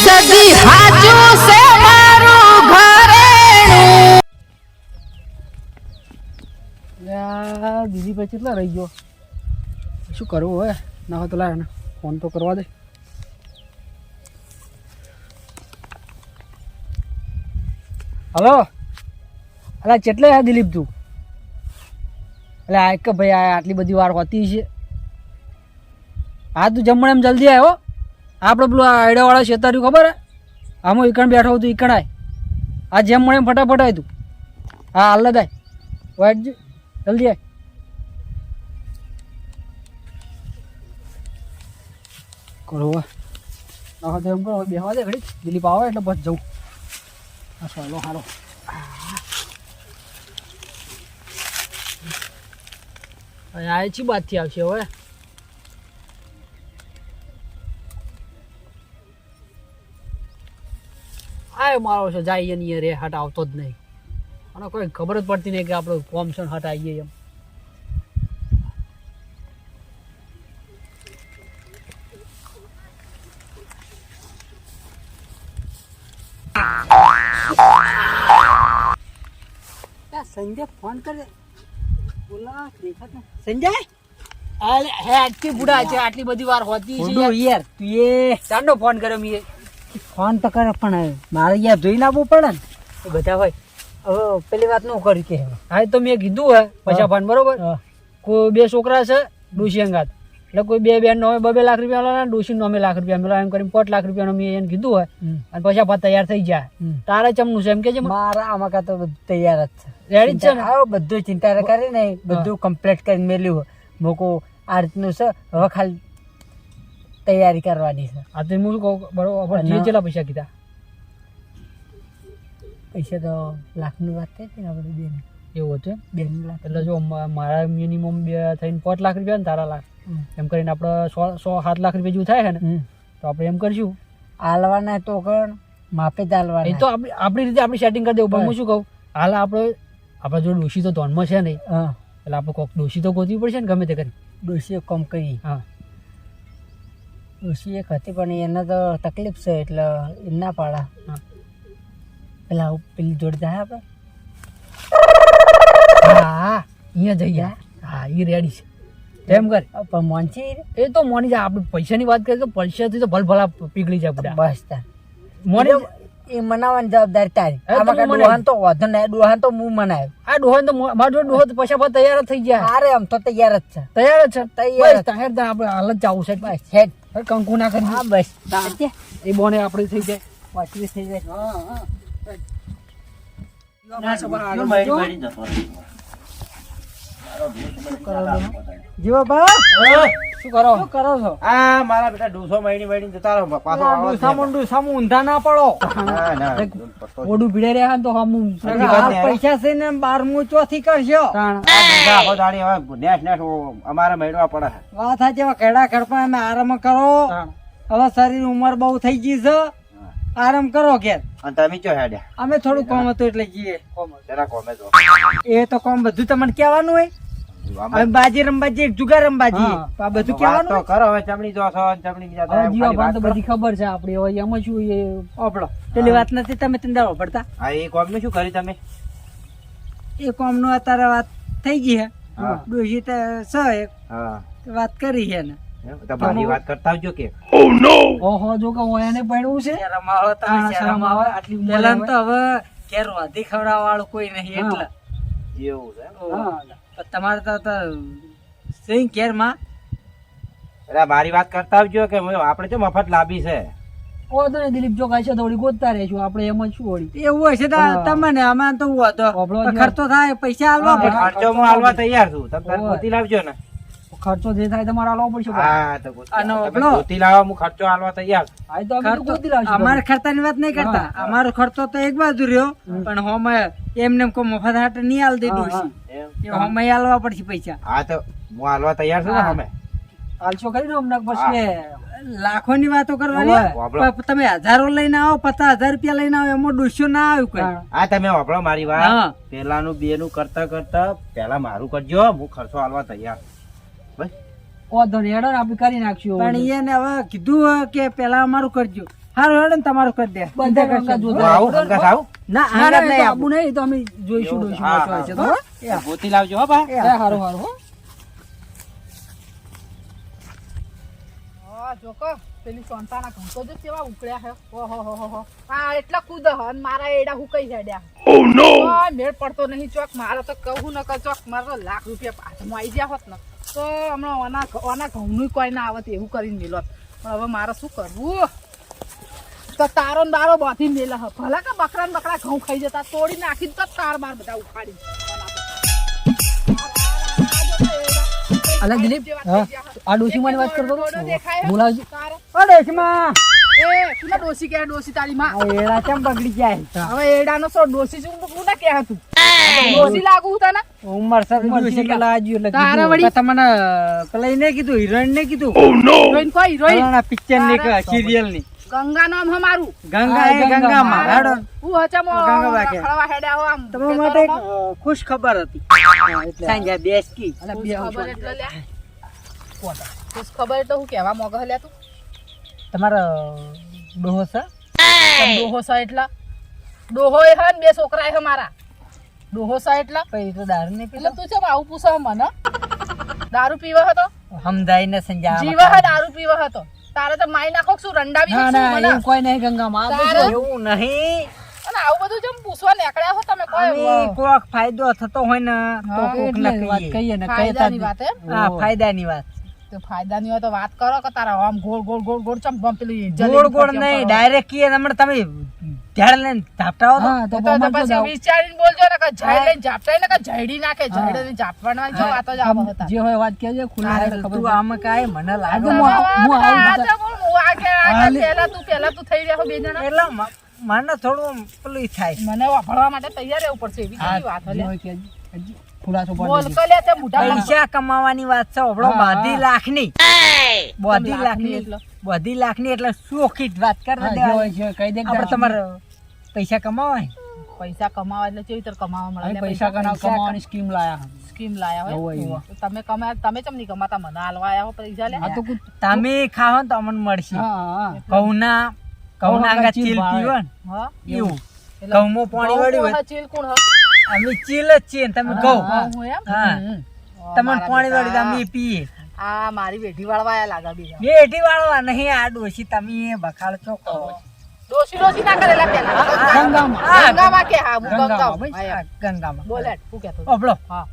સદી હાચું છે મારું ઘરેણું. બીજી પછી કેટલા રહી ગયો શું કરવું હવે ના હોય તો લાય ને ફોન તો કરવા દે. હલો અલા કેટલે હે દિલીપ તું? એટલે આ કે ભાઈ આ આટલી બધી વાર હોતી છે. હા તું જમણ એમ જલ્દી આવ્યો. આપણે પેલું આઈડિયાવાળા શેતાર્યું ખબર હે આમાં ઈકણ બેઠો હતું ઈકણ આય આ જમણ એમ ફટાફટ આય તું. હા હાલ દાય વાઈટ જલ્દી આય. કરો ના તો એમ કરો બેહવા દે ઘડી દિલીપ આવે એટલે બસ જવું. હા ચાલો હારો આ ચી બાતથી આવશે હવે? આ મારો છે જાય નહીં રે હટ આવતો જ નહીં અને કોઈ ખબર જ પડતી નહીં કે આપણો કોમ છે હટ આવીએ એમ. સંજય ફોન કરે બોલા સંજય હે આટલી બુડા છે આટલી બધી વાર હોતી છે યાર તું એ ચાંદો ફોન કર્યો મેં. ફોન તો કરે પણ મારે યાર જોઈને આવવું પડે ને બધા હોય. હવે પેલી વાત નું કરી કે હા તો મેં કીધું હે પૈસા ફોન બરોબર કોઈ બે છોકરા છે ડોશી અંગાત એટલે કોઈ બે બેન નો 2 લાખ રૂપિયા મળે ડોશી નો 9 લાખ રૂપિયા મળે એમ કરીને 5 લાખ રૂપિયા મેં એને કીધું હોય અને પૈસા પાસ તૈયાર થઈ જાય. તારે ચમનું છે એમ કે છે? મારા આમાં કા તો તૈયાર જ છે રેડી છે ને બધું ચિંતા કરી ને બધું કમ્પ્લીટ કરીને મેલ્યું મોકો આ રીતનું છે હવે ખાલી તૈયારી કરવાની છે. આ તો હું શું કહું બરોબર કેટલા પૈસા કીધા? પૈસા તો લાખની વાત થઈ હતી ને આપણે બેન એવું હતું 2 લાખ એટલે જો મારા મિનિમમ 2 થઈને 5 લાખ રૂપિયા ને તારા લાખ એમ કરીને આપણે 100-7 લાખ રૂપિયા જેવું થાય છે ને તો આપણે એમ કરશું હાલવાના તો કણ માપે જ હાલવાના એ તો આપણી રીતે આપણી સેટિંગ કરી દેવું. પણ હું શું કહું હાલ આપણે જો ડોશી તો ધોનમાં છે નહીં એટલે આપણે કોઈક ડોશી તો ગોતવી પડશે ને ગમે તે કરી. ડોશી કોમ કરી હા ડોશી એક હતી પણ એને તો તકલીફ છે એટલે એ ના પાડા. પેલા પેલી જોડે જાય આપણે હા અહીંયા જઈએ હા એ રેડી છે એમ કર પણ મોનસી એ તો મોની જાય. આપણે પૈસાની વાત કરીએ તો પૈસાથી તો ભલભલા પીગળી જાય બધા બસ મોની એ મનાવવાની જવાબદારી તારી. ડોહાન તો વધુ નહીં ડોહાન તો હું મનાવ્યો આ ડોહાન તો મારો ડોહો પૈસા પર તૈયાર જ થઈ ગયા. અરે આમ તો તૈયાર જ છે તૈયાર જ છે તૈયાર આપણે હાલ જ જવું છે બસ હેડ કંકુ ના કરી હા બસ એ બોને આપણે થઈ જાય પાછી થઈ જાય. પૈસા છે ને 12મું ચોથી કરશો અમારે મેળવા પડે વાત સાચી. કેડા ખડપા અમે આરામ કરો હવે શરીર ઉંમર બહુ થઈ ગઈ છે આરામ કરો ઘેર. તમે ચો હેડ્યા? અમે થોડું કોમ હતું એટલે જઈએ. એ તો કોમ બધું તમને કેવાનું હોય હવે બાજી રમબાજી જુગાર રમબાજી આ બધું કેવાનું તો કરો. હવે ચમણી જો છો ચમણી બીજા તો બધી ખબર છે આપડી હવે એમાં શું એ ઓપડો પેલી વાત નથી તમે તંદાવો પડતા. હા એ કોમ નું શું કર્યું તમે? એ કોમ નું અત્યારે વાત થઈ ગઈ હે ડોશી તો એક વાત કરી છે ને તમારી વાત કરતા આવજો કે ઓહો જો કે ઓયાને પડ્યું છે શરમ આવે આટલી પેલા તો હવે ઘેર વાધી ખવડાવવા વાળું કોઈ નહીં એટલે એવું છે. તમારે તો સિંહ ઘેર માં અરે મારી વાત કરતા આવજો કે આપણે જો મફત લાભી છે ઓ તો દિલીપ જો કાય છે થોડી ગોતતા રહેશું આપણે એમ જ શું વળી એવું હોય છે તમને આમાં તો ખર્ચો થાય પૈસા આલવા પડે. ખર્ચો હું આલવા તૈયાર છું તમે ગોતી લાવજો ને ખર્ચો જે થાય તમારે આલવો પડશે. હા તો ગોતી લાવવા હું ખર્ચો આલવા તૈયાર. હા તો અમે ગોતી લાવશું. અમારે ખર્ચાની વાત નહીં કરતા અમારો ખર્ચો તો એક બાજુ રહ્યો પણ હોમે એમને કોઈ મફત હાટ નહીં આલ દે ડોશી એ હોમે આલવા પડશે પૈસા. હા તો હું આલવા તૈયાર છું ને હોમે આલશો કરી દો હમણાં પછી લાખોની વાતો કરવાની તમે હજારો લઈને આવો 50,000 રૂપિયા લઈને આવો એમાં ડોશો ના આવ્યું કઈ. હા તમે વાપરો મારી વાત પેલાનું બેનું કરતા કરતા પેલા મારું કરજો હું ખર્ચો આલવા તૈયાર. બસ ઓ ધન હેડો આપણે કરી નાખશું પણ એને હવે કીધું કે પેલા અમારું કરજો હારું હેડો ને તમારું કરી દે બધા ગંગા જોતા આવું હંગાથ આવું ના ના ના હંગાથ એ નહીં તો આવું. આબુ નહીં, તો અમે જોઈશું ડોશી હા, વાંચવા છે તો હા. હો? ગોતી લાવજો હો બા એ હારું હારું હો. હા જોકો પેલી સોનતાના ઘઉં તો જો કેવા ઉકળ્યા છે ઓહો આ એટલા કૂદ હ અને મારા એડા હુકાઈ જાડ્યા મેળ પડતો નહીં ચોક મારે તો કહું ન કે ચોક મારે તો લાખ રૂપિયા પાછમાં આવી ગયા હોત ને તો હમણાં ઓના ઘઉંનું કોઈ ના આવત એવું કરીને મેલોત પણ હવે મારે શું કરવું તો તારો ને બારો બાંધી મેલા હ ભલા કે બકરા ને બકરા ઘઉં ખાઈ જતા તોડી નાખી તો તાર બાર બધા ઉખાડી અલા દિલીપ, હા આ ડોશી મારી વાત કરતો હતો. દેખાય બોલાવજો. ઓ ડોશીમાં એ તું ડોસી કે ડોસી તારી માં આ એડા કેમ બગડી જાય હવે એડાનો સો ડોસી શું હું ના કે હતું ડોસી લાગુ તને ઉંમર સર ડોશી પેલા આજુ એટલે તારે કીધું. વળી? તો તમને પેલા એને કીધું હિરોઈન ને કીધું હિરોઈન કોઈ હિરોઈન ફલાણા પિક્ચર ની તારે સિરિયલ ની ગંગા નામ હ મારું ગંગા એ ગંગામાં હેડો હું હચમ ગંગાબા કે. ખળવા હેડ્યા હો આમ તમારા માટે એક ખુશ ખબર હતી એટલે સાંજે બેસકી અલા ખુશ બે ખબર એટલે લ્યા ખુશ ખબર એટલે હું કેવા મોગહ લ્યા તું તમારા ડોહો છે તમ ડોહો સા એટલા ડોહો એ હન બે છોકરા એ હ મારા ડોહો સા એટલા પછી તો દારૂ નહીં એટલે તું ચમ આવું પૂછો મને દારૂ પીવા હતો સમજાય ને સંજા જીવા હ દારૂ પીવા હતો તારે તો માઈ નાખો શું રંડાવી ના નાખશું ના મને એવું કોઈ નહીં ગંગામાં. આ તો તારે- જો. એવું નહીં અને આવું બધું જેમ પૂછવા નીકળ્યા હો તમે કોઈ અમે કોક ફાયદો થતો હોય ને તો હા, કોક એટલે ને વાત કહીએ કહીએ ને ફાયદાની કહેતા વાત એમ હા ફાયદાની વાત તો ફાયદાની હોય તો વાત કરો કે તારા આમ ગોળ ગોળ ગોળ ગોળ ચમ બમ પેલી ગોળ ગોળ નહીં ડાયરેક્ટ કીએ હમણાં તમે ધ્યાન લઈને ઝાપટા હો તો હા તો તો બમણ તો પછી જાઓ. વિચારીને બોલજો ને કે જઈ લઈને ઝાપટાઈ ને કે જઈડી નાખે જઈડીને ઝાપવાના જો વાતો જ આવો હતા જે હોય વાત કહેજે, ખુલ્લા હા, હાથે તું ખબર આમાં કાંઈ મને લાગે આ તો હું આવી પેલા તું થઈ રહ્યા બે જણા એટલે મને થોડું પેલું ઈ થાય મને વાપરવા માટે તૈયાર રહેવું પડશે એવી કેવી વાત જે હલે હોય કહેજે. હજી ખુલાસો પાડી બોલ દેજે. કલે તે મોઢા પૈસા કમાવાની વાત છે આપણો હા. 2 લાખની 2 લાખની એટલે 2 લાખની એટલે ચોખ્ખી જ વાત હા, કરી જે હોય દે છે કહી દે કે આપણે તમારે પૈસા કમાવાય પૈસા કમાવા એટલે કેવી રીતે કમાવા મળે અહીં એટલે પૈસા કમાવાની સ્કીમ લાયા. સ્કીમ લાયા હોય હોય. તો તમે કમાયા તમે ચમ નહીં કમાતા મને હાલવા આયા હો પૈસા લે આ તો તમે ખાઓ ને તો અમને મળશે હા ઘઉંના આગા ચીલ ચીલ ભાવે. પીવો ને હા એવું એટલે ઘઉંમાં પાણી ઘઉં વળ્યું કોણ હોય હ, ચીલ કોણ હ? અમે ચીલ જ છીએ ને તમે ઘઉં ઘઉં હું એમ હા હમ. તમને મારા પાણી બેટા, વળી તો અમે પીએ આ મારી વેઢી વાળવા આયા લાગા બીજા બેઠી વાળવા નહીં આ ડોશી તમે બખાડ છો કરો ડોસી ડોસી ના કરેલા પેલા ગંગામાં. હા, ગંગામાં કે હા હું ગંગામાં, ગંગામાં ભાઈ. હા, એમ. ગંગામાં બોલે શું કહેતો હતો? ઓબળો હા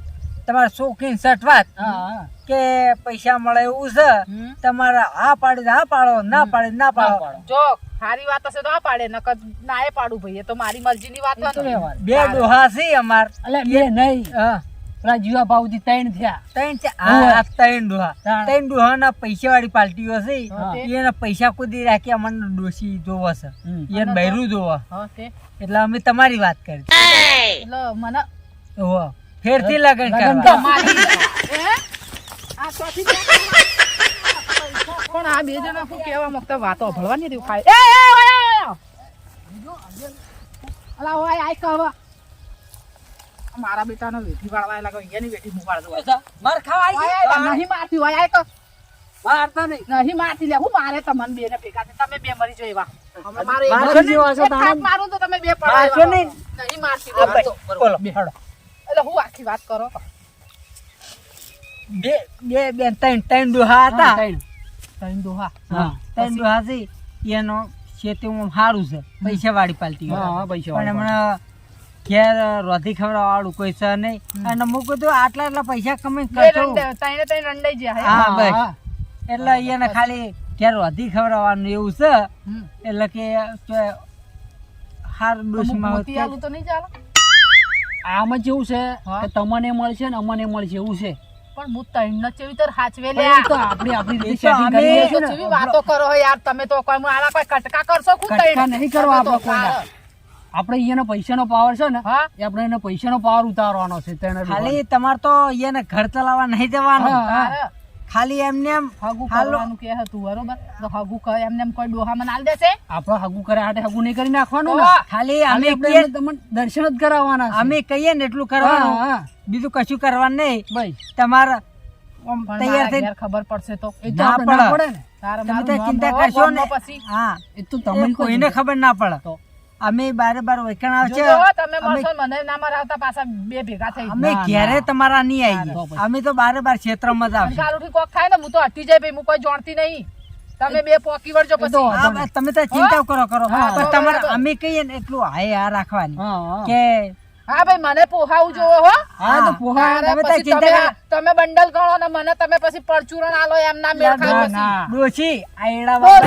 તમારે શોખીન સટવાત હા હા. કે પૈસા મળે એવું છે હમ. તમારે હા પાડી હા પાડો ના પાડી ના પાડો જો સારી વાત હશે તો આ પાડે નકર ના એ પાડું ભાઈ એ તો મારી મરજીની વાત એ તો હોય ને. વ્યવહાર. બે ડોહા છે અમાર અલે બે નહીં, હા પેલા જીવા ભાવથી 3 થયા. ત્રણ છે આ ત્રણ ડોહા હા. ત્રણ ડોહાના પૈસા વાળી પાર્ટીઓ છે હા. એના પૈસા કુદી રાખી અમને ડોશી જોવો છે હમ. એને બૈરું જોવો હા તે એટલે અમે તમારી વાત કરી એટલે મને ઓહો ફેરથી લગન લગન કરવા મારી હે? આ ચોથી પણ આ બે જણા શું કહેવા માંગતા વાતો ભળવાની હતી ખાય અલા ઓય આય કહવા મારા બેટાનો વેઠી વાળવા લાગો અહીંયાની વેઠી મુકાડ દો માર ખાવા ઓય નહીં મારતી હોય આય કહો મારતા નહીં નહીં મારતી લે હું મારે તમને બે ને ભેગા છે તમે બે મરી જો એવા હમણાં મારો એક મારશો નહીં? એક થાપ મારું તો તમે બે પડો મારશો એવા. નહીં? નહીં મારતી આ ભાઈ, બોલો એટલે હું આખી વાત કરો બે બે બેન ત્રણ ત્રણ ડોહા હતા ત્રણ. ત્રણ દોહા હા. ત્રણ ડોહા છે એનો ખેતીમાં સારું છે પૈસા વાળી પાલટી હા, હા, પૈસા પણ વાળી હમણાં ઘેર રોધી ખવડાવવા વાળું કોઈ છે નહીં અને હું કીધું આટલા આટલા પૈસા કમાઈ બે કરશો રંડે ત્રણે ત્રણ રંડાઈ ગયા હે હા બસ હા. એટલે એને ખાલી ઘેર રોધી ખવડાવવાનું એવું છે હમ. એટલે કે હાર ડોશીમાં મોતી આલુ તો નહીં ચાલે આમાં કેવું છે હા. કે તમને મળશે ને અમને મળશે એવું છે. પણ હું ત્રણ ન ચેવી તર હાચવે પણ લ્યા એ તો આપણી એ આપણી રીતે તો setting અમે- કરી તો લઈશું ને. ચેવી વાતો કરો હો યાર તમે તો કોઈ આલા કોઈ કટકા કરશો ખુદ કટકા નહીં કરવા તમે તો આપણે કોઈના. સારા. આપણે અહીંયાનો પૈસાનો પાવર છે ને હા એ આપણે એને પૈસાનો પાવર ઉતારવાનો છે તેને ખાલી તમારે તો એને ઘર ચલાવવા નહીં જવાનું હા, હા. સારા. ખાલી એમને એમ હગું હાલો. કરવાનું કે હતું બરોબર તો હગું કહે એમને એમ કોઈ ડોહા મને આલ દેશે આપણે હગું કરે હાટે હગું નહીં કરી નાખવાનું ને. તો ખાલી અમે ખાલી આપણે કહીએ એમને તમને દર્શન જ કરાવવાના છે. અમે કહીએ ને એટલું હા, કરવાનું હા. બીજું કશું કરવાનું નહીં ભાઈ તમારે આમ પણ તૈયાર મારા થઈ ઘેર ખબર પડશે તો એ તો ના આપણે ના પડે. પડે ને તારે તમે મારું તો નામ ચિંતા હોય કરશો ને ગામમાં પછી હા એ તો એ તમે કોઈને ખબર ના પડે તો. અમે બારે બાર વૈકણ આવશે જોજો હો, તમે અમે- મળશો ને મને ના મરાવતા પાછા બે ભેગા થઈ અમે ના, ઘેરે ના. તમારા નહીં તો આવીએ પછી. અમે તો બારે બાર ક્ષેત્રમાં જ અને આવશે કાલુથી કોક થાય ને હું તો હટી જાય ભાઈ હું કોઈ જાણતી નહીં તમે બે પોકી વળજો એ તો પછી હા, તમે તો ચિંતા કરો કરો હા, પણ તો તમારે બરાબર. અમે કહીએ ને એટલું હાય આ રાખવાની હા હા. કે હા ભાઈ મને પોહાવું જોવો હો હા તો પોહા તારે તમે તો પછી ચિંતા તમે બંડલ ગણો ને મને તમે પછી પરચુરણ આલો એમ ના મેળ ખાય ના, પછી ના. ડોશી આયડા બોલ.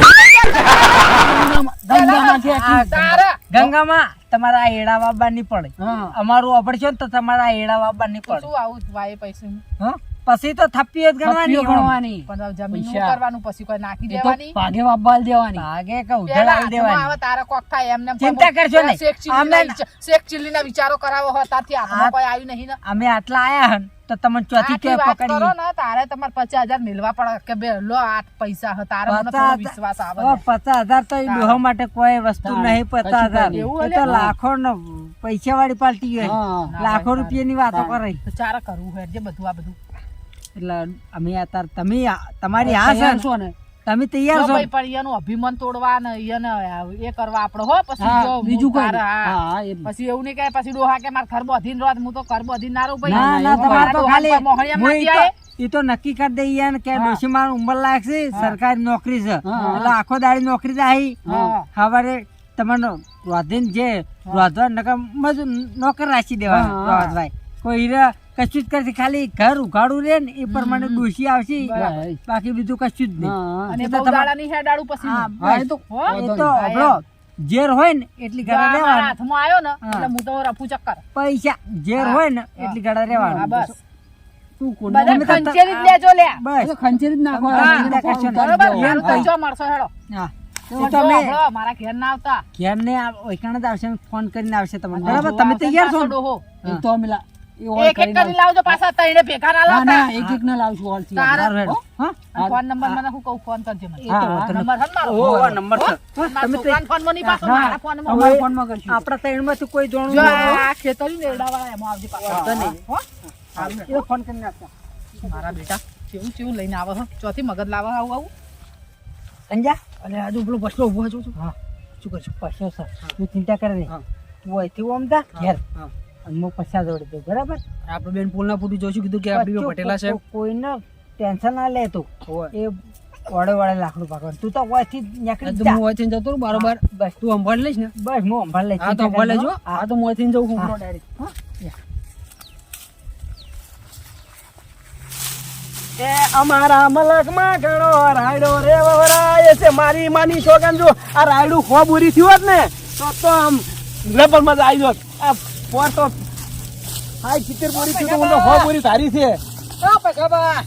ધંધામાંથી આખી- તારે ગંગામાં તમારા એડા વાબા નહીં પડે હા. અમારું અભડશો ને તો તમારા એડા વાબા નહીં પડે શું આવું વાય પૈસે હં? પછી તો થપ્પીઓ જ ગણવાની થપ્પીઓ ગણવાની. પણ જમીન પૈસા. કરવાનું પછી કોઈ નાખી એ તો દેવાની ભાગે વાપબાલ દેવાની ભાગે કે ઉધાર પેલા આલી હાથમાં આવે દેવાની તારે કોક થાય એમને ચિંતા કરશો નહીં. શેખ ચીલીના વિચારો કરાવો હો તારથી હાથમાં હા. કોઈ આવ્યું નહીં ને અમે આટલા આયા હન તો તમને ચોથી કે આટલી વાત કરો પકડી ને તારે તમારે 50,000 મિલવા પડે કે બે લો આ પૈસા હ તારે મને થોડો વિશ્વાસ આવે છે. 50,000 તો એ ડોહા માટે કોઈ વસ્તુ તારે. નહીં 50,000 એવું એ તો હલે? લાખો નો પૈસા વાળી પાર્ટી હોય હા. લાખો રૂપિયાની વાતો કરે તો ચારે કરવું હોય જે બધું આ બધું એટલે અમે અત્યારે તમે તમારી હા છે તૈયાર ને? છો ને તમે તૈયાર જો છો ભાઈ પણ એનું અભિમાન તોડવા ને એને એ કરવા આપડે હો પછી હા, જો બીજું હું કોઈ તારે નહીં. હા. હા, એ જ. પછી એવું નહીં કે પછી ડોહા કે મારે ઘર બધીને રોત હું તો ઘર બધીને ના રહું ભાઈ ના ના એવું તમારે મારા તો ડોહાને ખાલી કોઈ મોહણિયા હું ઈ માટી આલે? તો- ઈ તો નક્કી કરી દઈએ ને કે ડોશી મારું ઉંમર લાયક છે સરકારી નોકરી છે હા. એટલે આખો દાડી નોકરી જાય હા. સવારે તમને રોધીને જે રોધવા નકર મજૂર નોકર રાખી દેવા હા. રોધવાય કોઈ હીરા કશું જ કરતી ખાલી ઘર ઉઘાડું રે ને એ પ્રમાણે ડોશી આવશે બરાબર. બાકી બીજું કશું જ નહીં હા. અને એ તો બહુ તમારે- દાડાની હેડાડું પછી હા, હું. હા, એ તો હો? એ તો હા, હબળો ઝેર હોય ને એટલી જો ઘડા આ મારા રહેવાનું હાથમાં આવ્યો ને હા. એટલે હું તો રફુ ચક્કર પૈસા ઝેર હોય ને એટલી ઘડા હા, રહેવાનું બસ તું કોણ? બધા તમે તો- ખંચેરી જ લેજો લ્યા એ બસ તો ખંચેરી જ નાખવાના. હા, એને કશો નહીં. ફોન ઉતારી બરોબર દેવાનો. મારું તો જો મળશો હેડો હા જો એ તો અમે હબળો, મારા ઘેર ના આવતા ઘેર ને ઓઈકણ જ આવશે ફોન કરીને આવશે તમને હા, બરાબર તમે તૈયાર છો ને? ડોહો એ તો અમે એ ઓલ એક એક કરીને કરી લાવજો પાછા તઈને ભેગા ના ના ના લાવતા એક એક ના લાવશું ઓલ થી. તારા- સારું હેડો. હા અને ફોન નંબર મને હું કહું ફોન કરજે મને હા, હા, તમે- નંબર હન મારો ઓહો, નંબર છે. મારા તમે છોકરાના ફોનમાં નહીં પાછો હા. મારા ફોનમાં તમારા ફોનમાં કરશું. આપણા ત્રણમાંથી કોઈ જોણું જો નહીં. આ ખેતરી ને એડાવાળા એમાં આવજે પાછો. વાંધો નહીં. હો? એ ફોન કરીને આપતા. મારા બેટા કેવું કેવું લઈને આવે હો ચોથી મગજ લાવે આવું આવું અંજા અલે આજુ પેલો બસલો ઉભો છો હા શું કરશું? પૈસો સર તું ચિંતા કરે નહીં હા. તું અહીંથી ઓમ જા ઘેર હા. અને હું પૈસા જોડી દઉં બરાબર આપણે બેન પુલના પૂરી જોઈશું કીધું કે આ બીજો પટેલા સાહેબ કોઈને ટેન્શન ના લે તું હોય. એ વડે લાકડું પાકવાનું તું તો ઓયથી નીકળી તો જા. હું અહીંથી જતો રહું બરોબર બસ તું સંભાળ લઈશ ને બસ હું સંભાળ લઈશ. હા તો સંભાળ લેજો હા. હા તો હું અહીંથી જઉં છું હા. ડાયરેક્ટ એ અમારા મલકમાં ઘણો રાયડો રે વવરાય છે મારી માની છોકન જો આ રાયડું ખો બુરી થયું હોત ને તો આમ લેબર માં આવી જોત આ પોર તો હાય ચિત્તર બુરી થયું તો હું તો ખો બુરી ધારી છે હા પૈસાબા.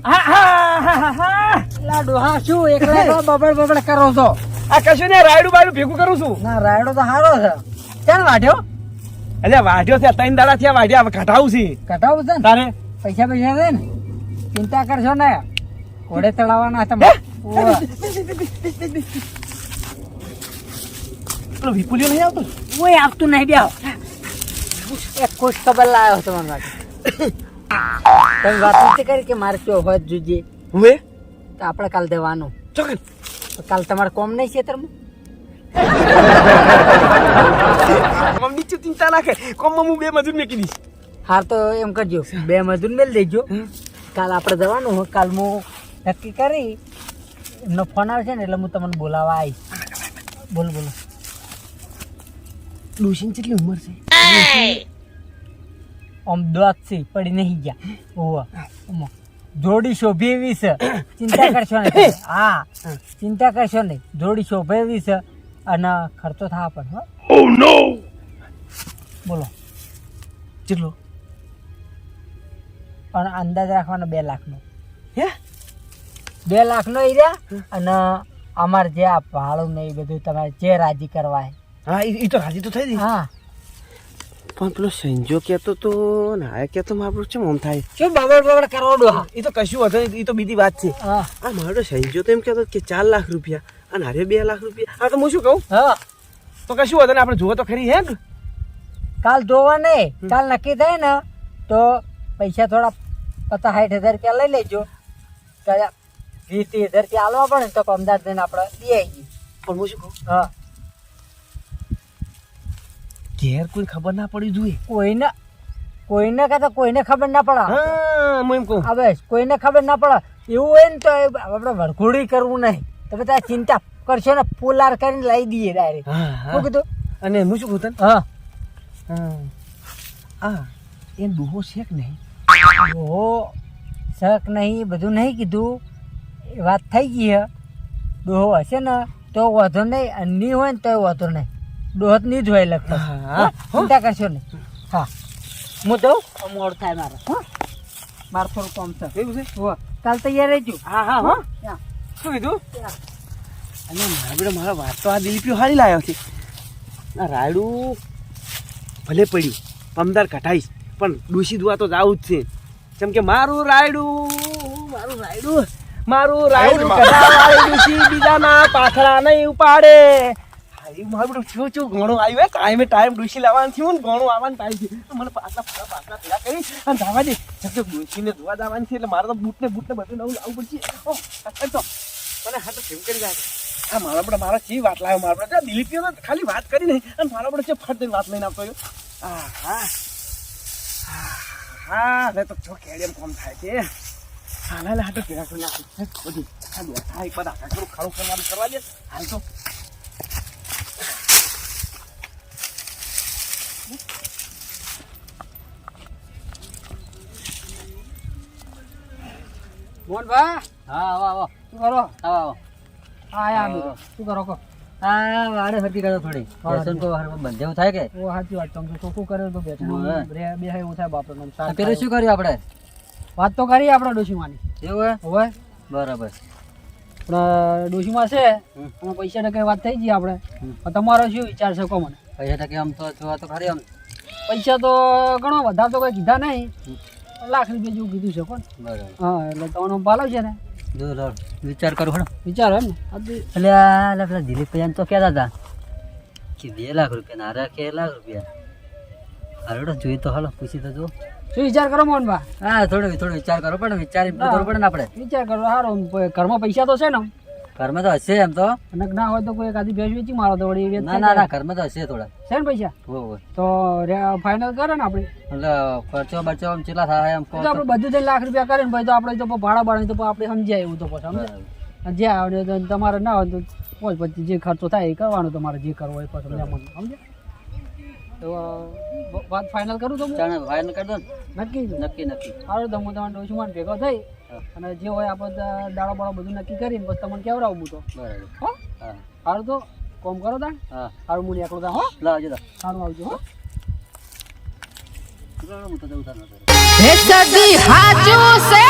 હા હા હા હા લા ડોહા શું એકલા એકલા બબડ બબડ કરો છો આ કશું ને રાયડું બાયડું ભેગું કરું છું ના રાયડો તો સારો છે ક્યાં વાઢ્યો એટલે વાઢ્યો છે 3 દાડા થયા વાઢ્યા હવે ઘટાવું છે કટાવું છે ને તારે પૈસા પૈસા છે ને ચિંતા કરશો ને ઘોડે ચડાવવાના તમે ઓવે. પેલો વિપુલિયો નહીં આવતો ઓય આપતું નહીં બેહો એક ખુશ ખબર લાવ્યો તમારા માટે તમે વાત નથી કરી કે મારે કેવો હોય જોઈએ હવે તો આપણે કાલ દેવાનું ચોકન તો કાલ તમારે કોમ નહીં ખેતરમાં મમ્મી ચિંતા ચિંતા નાખે કોમમાં હું 2 મજૂર મેકી દઈશ હાર તો એમ કરજો 2 મજૂર મેલ દેજો કાલ આપણે જવાનું હોય કાલ હું નક્કી કરી એમનો ફોન આવશે ને એટલે હું તમને બોલાવવા આવીશ બોલો બોલો ડોશીની કેટલી ઉંમર છે આમ દોત છે પડી નહીં ગયા ઓવા ઓમાં. જોડી શોભે એવી છે ચિંતા કરશો નહીં તમે. હા ચિંતા કરશો નહીં જોડી શોભે એવી છે અને ખર્ચો થવા પણ હો બોલો કેટલો અને અંદાજ રાખવાનો 2 લાખનો હે 2 લાખનો ઈ રહ્યા અને અમારે જે આ ભાડું ને એ બધું તમારે જે રાજી કરવા હા એ તો રાજી તો થઈ ગઈ હા પણ પેલો સંજો કહેતો તો ના કહેતો મારું છે આમ થાય શું બબડ બબડ કરો ડોહા એ તો કશું વધે એ તો બીજી વાત છે હા આ મારો સંજો તો એમ કહેતો કે 4 લાખ રૂપિયા અને હારે 2 લાખ રૂપિયા હા તો હું શું કહું હા તો કશું વધે ને આપણે જોવો તો ખરી હે ને કાલ જોવા નહીં કાલ નક્કી થાય ને તો પૈસા થોડા 50,000 રૂપિયા લઈ લેજો. 20,000 રૂપિયા આલવા પડે ને તો અમદાવાદ જઈને આપણે દઈ આવીએ. પણ હું શું કહું, હા, ઘેર કોઈ ખબર ના પડી જોઈએ. કોઈને કહેતા કોઈને ખબર ના પડે. હા, હું એમ કહું. હા બસ, કોઈને ખબર ના પડે. એવું હોય ને તો આપણે વરઘોડી કરવું નહીં. તમે ત્યાં ચિંતા કરશો ને, ફૂલાર કરીને લઈ દઈએ ડાયરેક્ટ. હા, હા. શું કીધું? અને હું શું કહું તને, હા, હા એ દુહો છે કે નહીં? ઓહો, શક નહીં, બધું નહીં કીધું. એ વાત થઈ ગઈ હે. ડોહો હશે ને તો વાંધો નહીં, અને નહીં હોય ને તો વાંધો નહીં. ડોહો જ નહીં જ હોય લગતો. હા, ચિંતા કરશો નહીં. હા, હું તો મોડ થાય મારે. હા, મારે થોડું કામ છે. એવું છે? હો, કાલ તૈયાર રહેજો. હા, હા, હા. શું કીધું? અને મારા વાત તો આ દિલીપીઓ હારી લાવ્યો છે. આ રાયડું ભલે પડ્યું, પમદાર કઢાઈશ, પણ ડૂસી દુઆ તો જાવું જ છે. જેમ કે મારું રાયડું કઢાવાળી ડૂસી બીજાના પાથરા નહીં ઉપાડે. હારી મારું બધું શું શું ઘણું આવ્યું, ટાઈમે ટાઈમ ડૂસી લાવવાનું થયું ને ઘણું આવવાનું ટાઈમ છે. મને પાછલા ભેગા કરી અને જવા દે. ડૂસીને ધોવા જવાની છે એટલે મારે તો બૂટને બધું નવું લાવવું પડશે. તો મને હા તો કેમ કરી જાય આ મારા આપણે મારા ચી વાત લાવ્યો, મારા આપણે દિલીપીઓ ખાલી વાત કરી નહીં અને મારા આપણે છે ફટ વાત લઈને આવતો રહ્યો. હા હા, હવે તો જો કેડિયમ કોમ થાય છે. હા લે હા તો ભેગા કરી નાખું બધું. હા બધા કાકરું ખાડું કરવાનું કરવા દે. હાલ તો મોહનભા, હા આવો આવો શું કરો? આવો આવો હા, આયા અમે. શું કરો કહો? હા વાડે ફરતી કરો થોડી વ્યસન તો બંધ એવું થાય કે ઓ સાચી વાત. તમે તો શું કરે તો હોવે. બે એવું થાય બાપરે. પેલું શું કર્યું આપણે? વાત તો કરીએ આપણે ડોશીમાની. એવું હે? હવે બરાબર. આપણે ડોશીમાં છે અને પૈસા ટકે વાત થઈ ગઈ આપણે. પણ તમારો શું વિચાર છે કહો મને? પૈસા ટકે આમ તો જોવા તો ખરી આમ પૈસા તો ઘણો વધારે તો કઈ કીધા નહીં, લાખ રૂપિયા જેવું કીધું છે. પણ બરાબર. હા, એટલે તમારો પાલો છે ને, જો લો વિચાર કરું હડો. વિચારો એમ ને. એટલે આ પેલા દિલીપભાઈ તો કહેતા હતા કે 2 લાખ રૂપિયા ના અરે કે લાખ રૂપિયા. હાલો જોઈ તો હાલો પૂછી તો જો. શું વિચાર કરો મોહનભા? હા થોડો વિચાર કરવો પડે, વિચાર કરવો પડે ને આપણે. વિચાર કરો સારો. ઘરમાં પૈસા તો છે ને? ઘરમાં તો હશે એમ તો. અને ના હોય તો કોઈ એકાદી ભેંસ વેચી મારો તો વળી વેચ. ના ઘરમાં તો હશે થોડા. છે ને પૈસા? હોય તો ફાઇનલ કરે ને આપણે. એટલે ખર્ચો બરચો આમ કેટલા થાય એમ તો આપણે બધું જ લાખ રૂપિયા કરે ને ભાઈ, તો આપણે તો ભાડા બાળા તો આપણે સમજાય એવું તો પછી સમજે. જે આવડે તો તમારે ના હોય તો પછી જે ખર્ચો થાય એ કરવાનો, તમારે જે કરવો હોય પછી સમજે. તો વાત ફાઇનલ કરું તો ફાઇનલ કરી દો ને. નક્કી નક્કી. સારું, તો હું તમારે ડોશીમાં ભેગો થઈ અને જે હોય આપણે દાડો બાળો બધું નક્કી કરીને પછી તમને કેવડાવું તો. બરાબર. હો, હા સારું તો કોમ કરો તાણ. હા સારું, હું એકલો તા. હો, લાવજો તો. સારું, આવજો. હો. હું તો જવું તાર નતો. હાચું છે